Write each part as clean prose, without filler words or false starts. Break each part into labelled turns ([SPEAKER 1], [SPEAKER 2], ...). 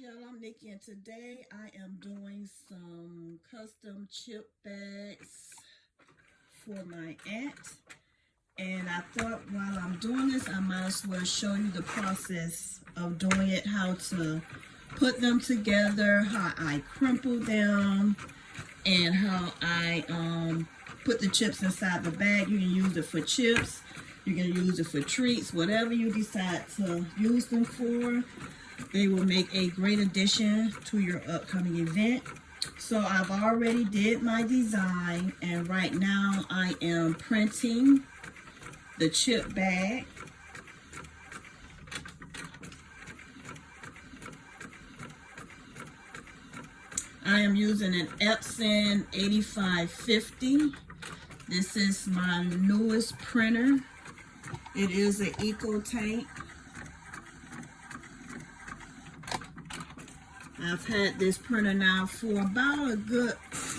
[SPEAKER 1] y'all, I'm Nikki, and today I am doing some custom chip bags for my aunt. And I thought while I'm doing this, I might as well show you the process of doing it, how to put them together, how I crumple them, and how I put the chips inside the bag. You can use it for chips, you can use it for treats, whatever you decide to use them for. They will make a great addition to your upcoming event. So I've already did my design, and right now I am printing the chip bag. I am using an Epson 8550. This is my newest printer. It is an Eco Tank. I've had this printer now for about a good,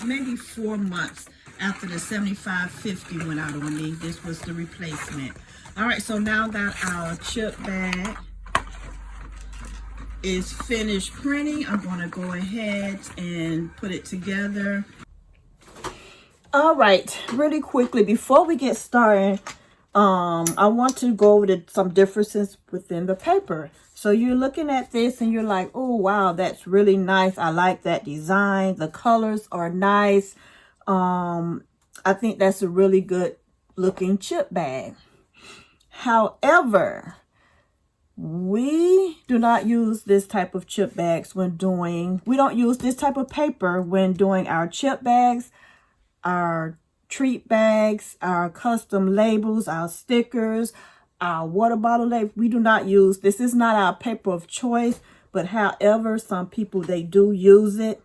[SPEAKER 1] maybe 4 months after the 7550 went out on me. This was the replacement. All right, so now that our chip bag is finished printing, I'm going to go ahead and put it together. All right, really quickly, before we get started, I want to go over some differences within the paper. So you're looking at this and you're like, oh, wow, that's really nice. I like that design. The colors are nice. I think that's a really good looking chip bag. However, we do not use this type of chip bags we don't use this type of paper when doing our chip bags, our treat bags, our custom labels, our stickers, our water bottle label. We do not use this. Is not our paper of choice, but however, some people, they do use it.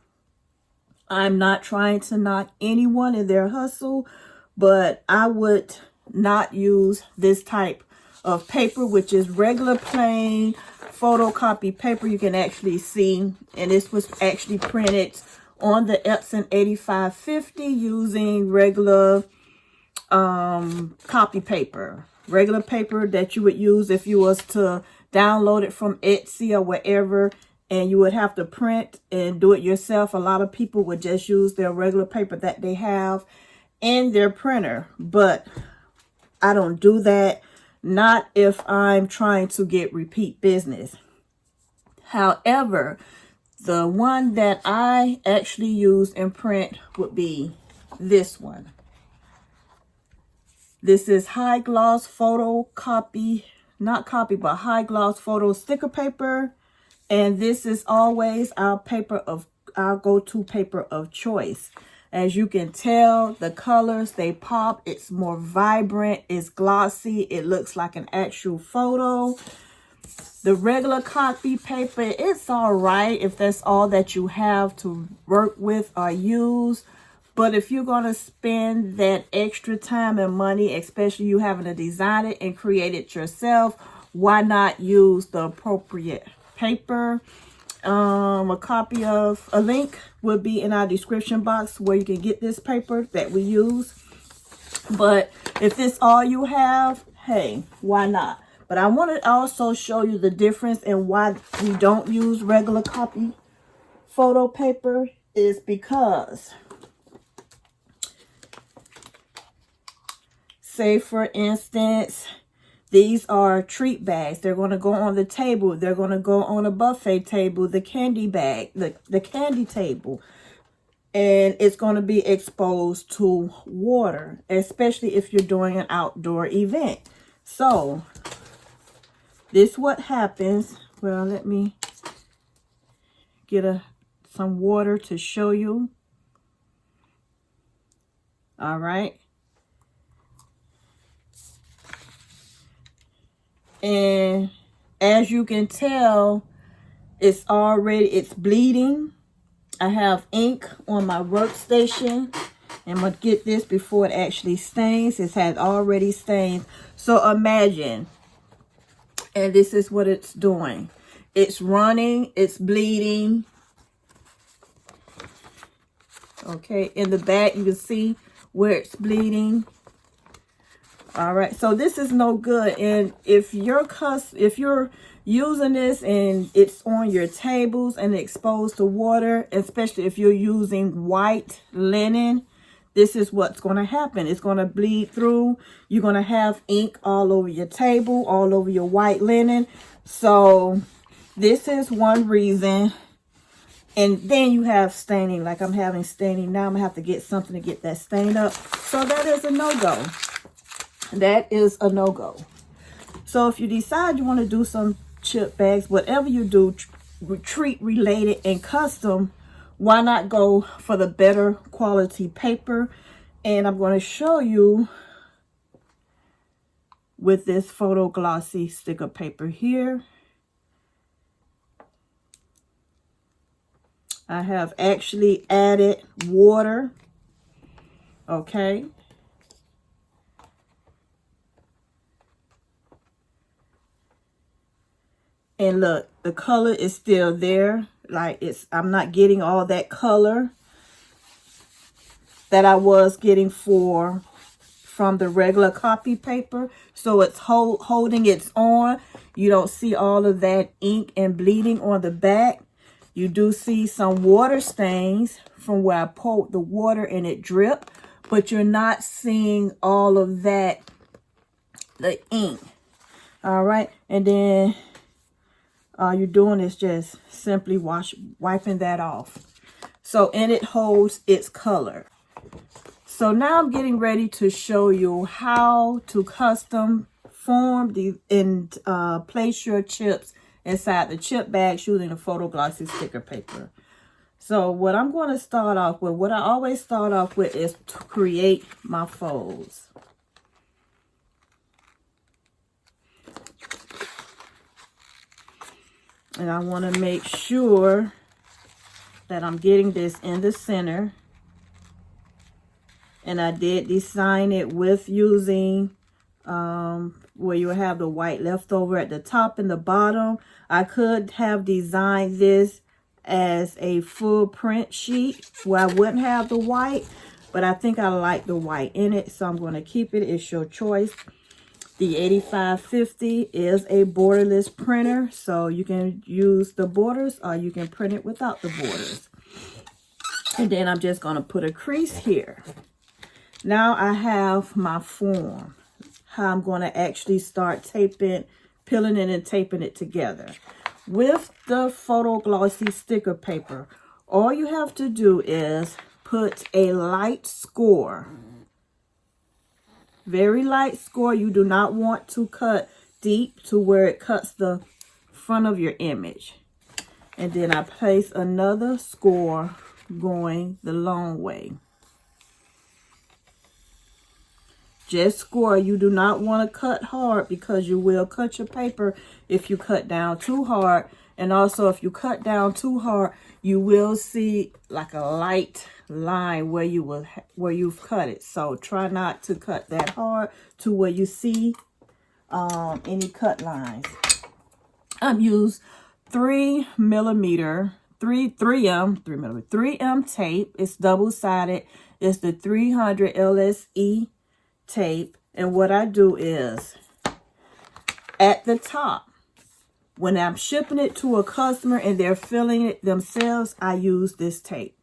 [SPEAKER 1] I'm not trying to knock anyone in their hustle, but I would not use this type of paper, which is regular plain photocopy paper. You can actually see, and this was actually printed on the Epson 8550 using regular copy paper. Regular paper that you would use if you was to download it from Etsy or wherever, and you would have to print and do it yourself. A lot of people would just use their regular paper that they have in their printer, but I don't do that. Not if I'm trying to get repeat business. However, the one that I actually use and print would be this one. This is high gloss photo copy, not copy, but high gloss photo sticker paper. And this is always our go-to paper of choice. As you can tell, the colors, they pop. It's more vibrant. It's glossy. It looks like an actual photo. The regular copy paper, it's all right if that's all that you have to work with or use. But if you're going to spend that extra time and money, especially you having to design it and create it yourself, why not use the appropriate paper? A link will be in our description box where you can get this paper that we use. But if this all you have, hey, why not? But I want to also show you the difference in why we don't use regular copy photo paper is because, say for instance, these are treat bags. They're going to go on the table. They're going to go on a buffet table, the candy bag, the candy table. And it's going to be exposed to water, especially if you're doing an outdoor event. So this what happens. Well, let me get some water to show you. All right. And as you can tell, it's bleeding. I have ink on my workstation. I'm going to get this before it actually stains. It has already stained. So imagine, and this is what it's doing. It's running, it's bleeding. Okay, in the back you can see where it's bleeding. All right, so this is no good. And if you're using this and it's on your tables and exposed to water, especially if you're using white linen, this is what's going to happen. It's going to bleed through. You're going to have ink all over your table, all over your white linen. So this is one reason. And then you have staining, like I'm having staining now. I'm going to have to get something to get that stain up. So that is a no-go. That is a no-go. So if you decide you want to do some chip bags, whatever you do, treat related and custom, why not go for the better quality paper? And I'm going to show you with this photo glossy sticker paper here. I have actually added water, okay? And look, the color is still there. Like I'm not getting all that color that I was getting from the regular copy paper. So it's holding its own. You don't see all of that ink and bleeding on the back. You do see some water stains from where I poured the water and it dripped, but you're not seeing all of that, the ink. All right, and then all you're doing is just simply wiping that off. So, and it holds its color. So now I'm getting ready to show you how to custom form and place your chips inside the chip bags using the photo glossy sticker paper. So what I'm going to start off with, what I always start off with, is to create my folds. And I want to make sure that I'm getting this in the center. And I did design it with using where you have the white left over at the top and the bottom. I could have designed this as a full print sheet where I wouldn't have the white, but I think I like the white in it, so I'm going to keep it. It's your choice. The 8550 is a borderless printer, so you can use the borders or you can print it without the borders. And then I'm just going to put a crease here. Now I have my form, how I'm going to actually start peeling it and taping it together. With the photo glossy sticker paper, all you have to do is put a light score. Very light score. You do not want to cut deep to where it cuts the front of your image. And then I place another score going the long way. Just score. You do not want to cut hard because you will cut your paper if you cut down too hard. And also if you cut down too hard, you will see like a light line where you've cut it. So try not to cut that hard to where you see any cut lines. I've used 3mm tape. It's double-sided. It's the 300 LSE tape. And what I do is at the top, when I'm shipping it to a customer and they're filling it themselves, I use this tape.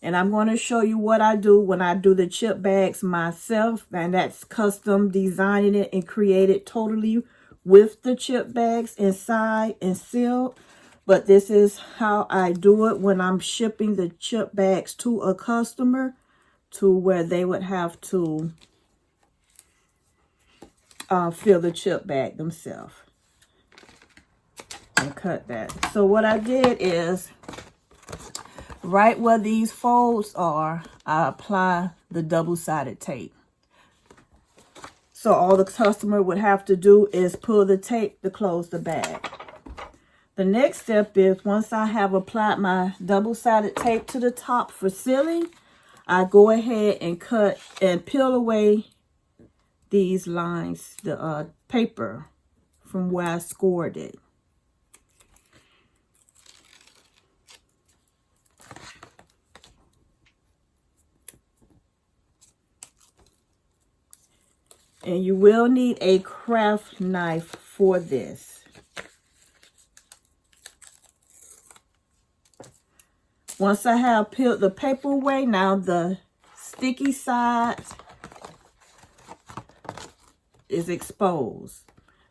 [SPEAKER 1] And I'm going to show you what I do when I do the chip bags myself. And that's custom designing it and created totally with the chip bags inside and sealed. But this is how I do it when I'm shipping the chip bags to a customer, to where they would have to fill the chip bag themselves. And cut that. So what I did is, right where these folds are, I apply the double-sided tape. So all the customer would have to do is pull the tape to close the bag. The next step is, once I have applied my double-sided tape to the top for sealing, I go ahead and cut and peel away these lines, the paper from where I scored it. And you will need a craft knife for this. Once I have peeled the paper away, now the sticky side is exposed.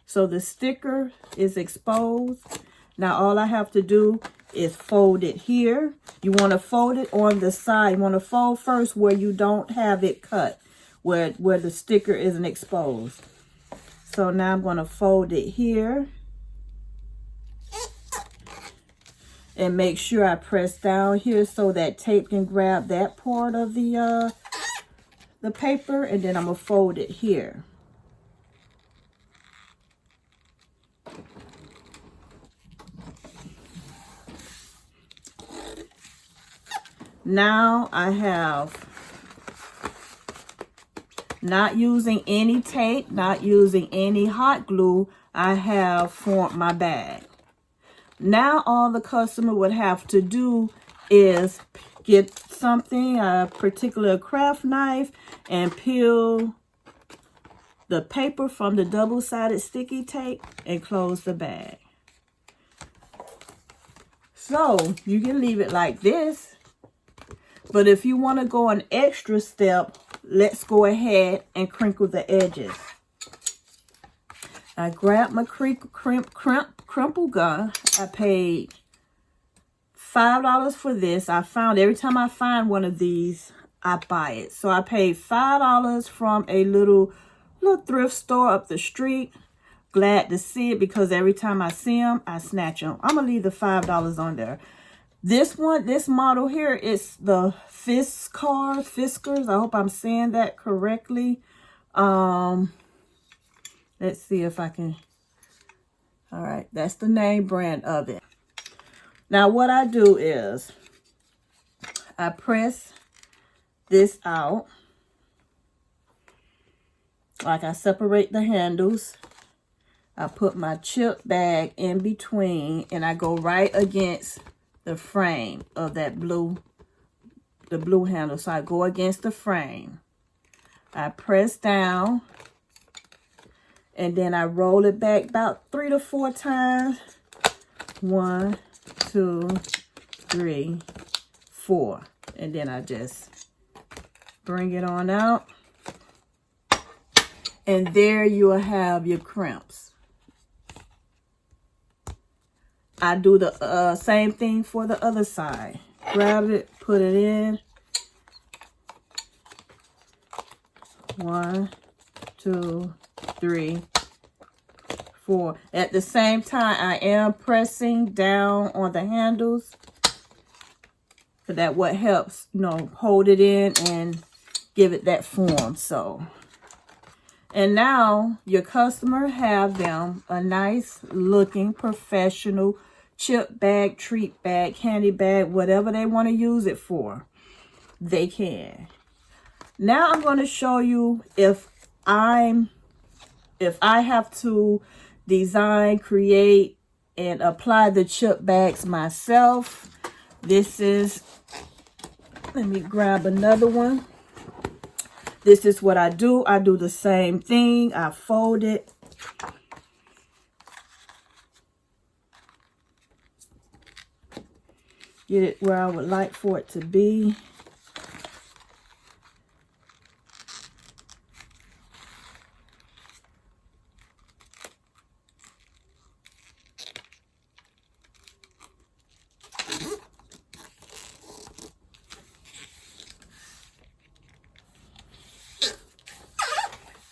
[SPEAKER 1] So the sticker is exposed. Now all I have to do is fold it here. You want to fold it on the side. You want to fold first where you don't have it cut, where the sticker isn't exposed. So now I'm going to fold it here. And make sure I press down here so that tape can grab that part of the paper. And then I'm going to fold it here. Now I have, not using any tape, not using any hot glue, I have formed my bag. Now all the customer would have to do is get something, a particular craft knife, and peel the paper from the double-sided sticky tape and close the bag. So you can leave it like this. But if you want to go an extra step, let's go ahead and crinkle the edges. I grabbed my crumple gun. I paid $5 for this. I found every time I find one of these, I buy it. So I paid $5 from a little thrift store up the street. Glad to see it because every time I see them, I snatch them. I'm going to leave the $5 on there. This model here is the Fiskars. I hope I'm saying that correctly. Let's see if I can. All right, that's the name brand of it. Now what I do is I press this out. Like I separate the handles. I put my chip bag in between and I go right against the frame of that blue handle. So I go against the frame. I press down and then I roll it back about 3 to 4 times. 1, 2, 3, 4. And then I just bring it on out. And there you will have your crimps. I do the same thing for the other side. Grab it, put it in. 1, 2, 3, 4. At the same time, I am pressing down on the handles. So that what helps, hold it in and give it that form. So, and now your customer have them a nice looking professional chip bag, treat bag, candy bag, whatever they want to use it for, they can. Now I'm going to show you if I have to design, create, and apply the chip bags myself. This is, let me grab another one. This is what I do. I do the same thing. I fold it. Get it where I would like for it to be.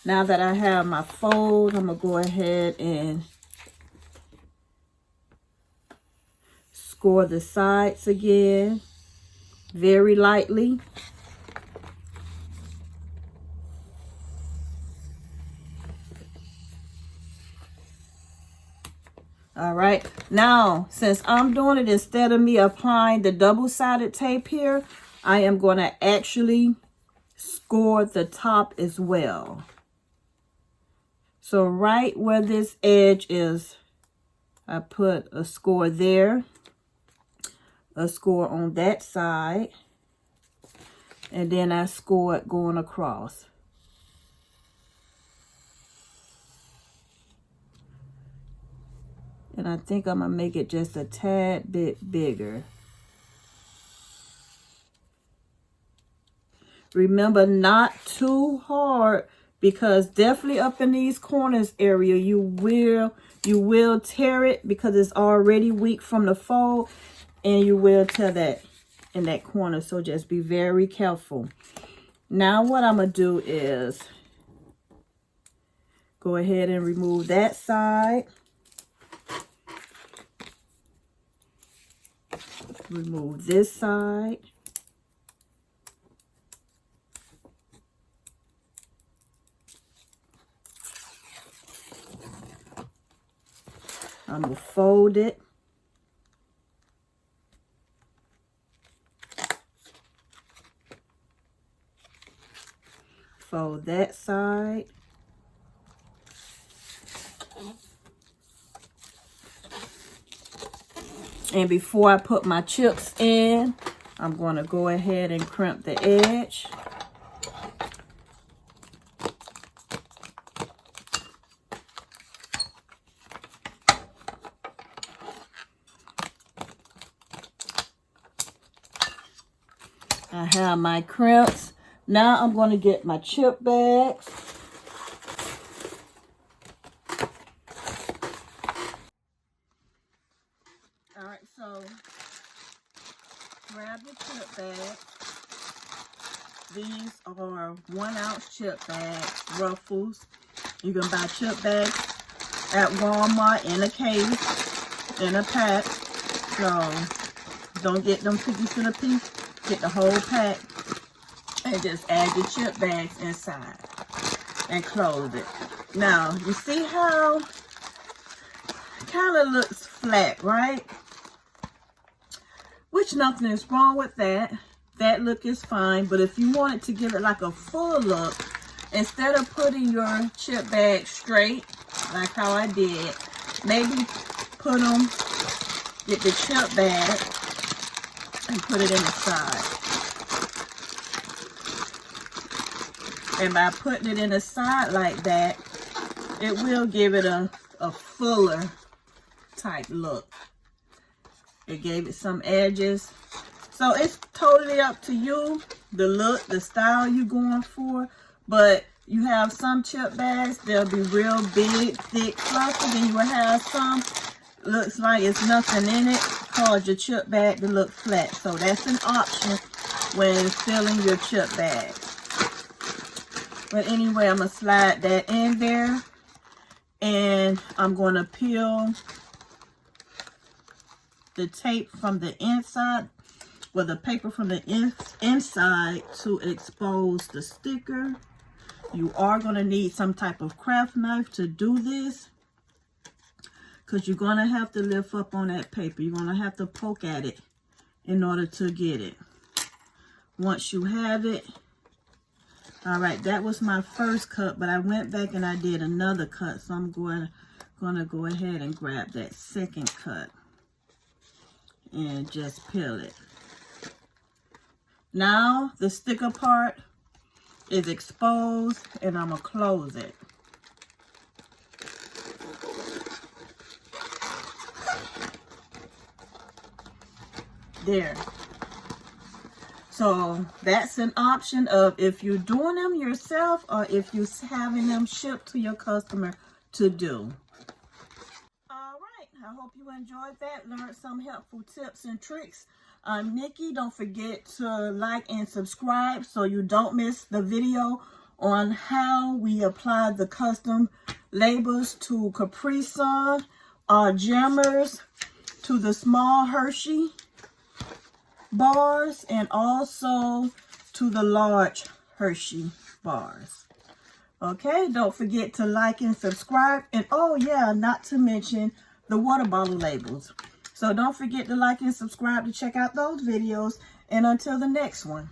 [SPEAKER 1] Now that I have my fold, I'm going to go ahead and score the sides again, very lightly. All right, now since I'm doing it, instead of me applying the double-sided tape here, I am going to actually score the top as well. So right where this edge is, I put a score there, a score on that side, and then I score it going across. And I think I'm going to make it just a tad bit bigger. Remember, not too hard, because definitely up in these corners area, you will tear it because it's already weak from the fold, and you will tear that in that corner. So just be very careful. Now what I'm going to do is go ahead and remove that side. Remove this side. I'm going to fold it. Fold that side. And before I put my chips in, I'm going to go ahead and crimp the edge. I have my crimps. Now I'm going to get my chip bags. All right, so grab the chip bag. These are 1 ounce chip bags, Ruffles. You can buy chip bags at Walmart in a case, in a pack. So don't get them 50 cents a piece. Get the whole pack and just add your chip bags inside and close it. Now, you see how it kind of looks flat, right? Which nothing is wrong with that. That look is fine, but if you wanted to give it like a full look, instead of putting your chip bag straight, like how I did, maybe put them, get the chip bag and put it in the side. And by putting it in the side like that, it will give it a fuller type look. It gave it some edges. So it's totally up to you, the look, the style you're going for. But you have some chip bags, they'll be real big, thick, fluffy. Then you will have some, looks like it's nothing in it, cause your chip bag to look flat. So that's an option when filling your chip bag. But anyway, I'm going to slide that in there. And I'm going to peel the tape from the inside, or the paper from the inside, to expose the sticker. You are going to need some type of craft knife to do this, because you're going to have to lift up on that paper. You're going to have to poke at it in order to get it. Once you have it, all right, that was my first cut, but I went back and I did another cut, so I'm going to go ahead and grab that second cut and just peel it. Now the sticker part is exposed, and I'm going to close it. There. So that's an option of if you're doing them yourself or if you're having them shipped to your customer to do. All right, I hope you enjoyed that, learned some helpful tips and tricks. I'm Nikki. Don't forget to like and subscribe so you don't miss the video on how we apply the custom labels to Capri Sun, jammers, to the small Hershey bars, and also to the large Hershey bars. Okay, don't forget to like and subscribe. And oh yeah, not to mention the water bottle labels. So don't forget to like and subscribe to check out those videos. And until the next one.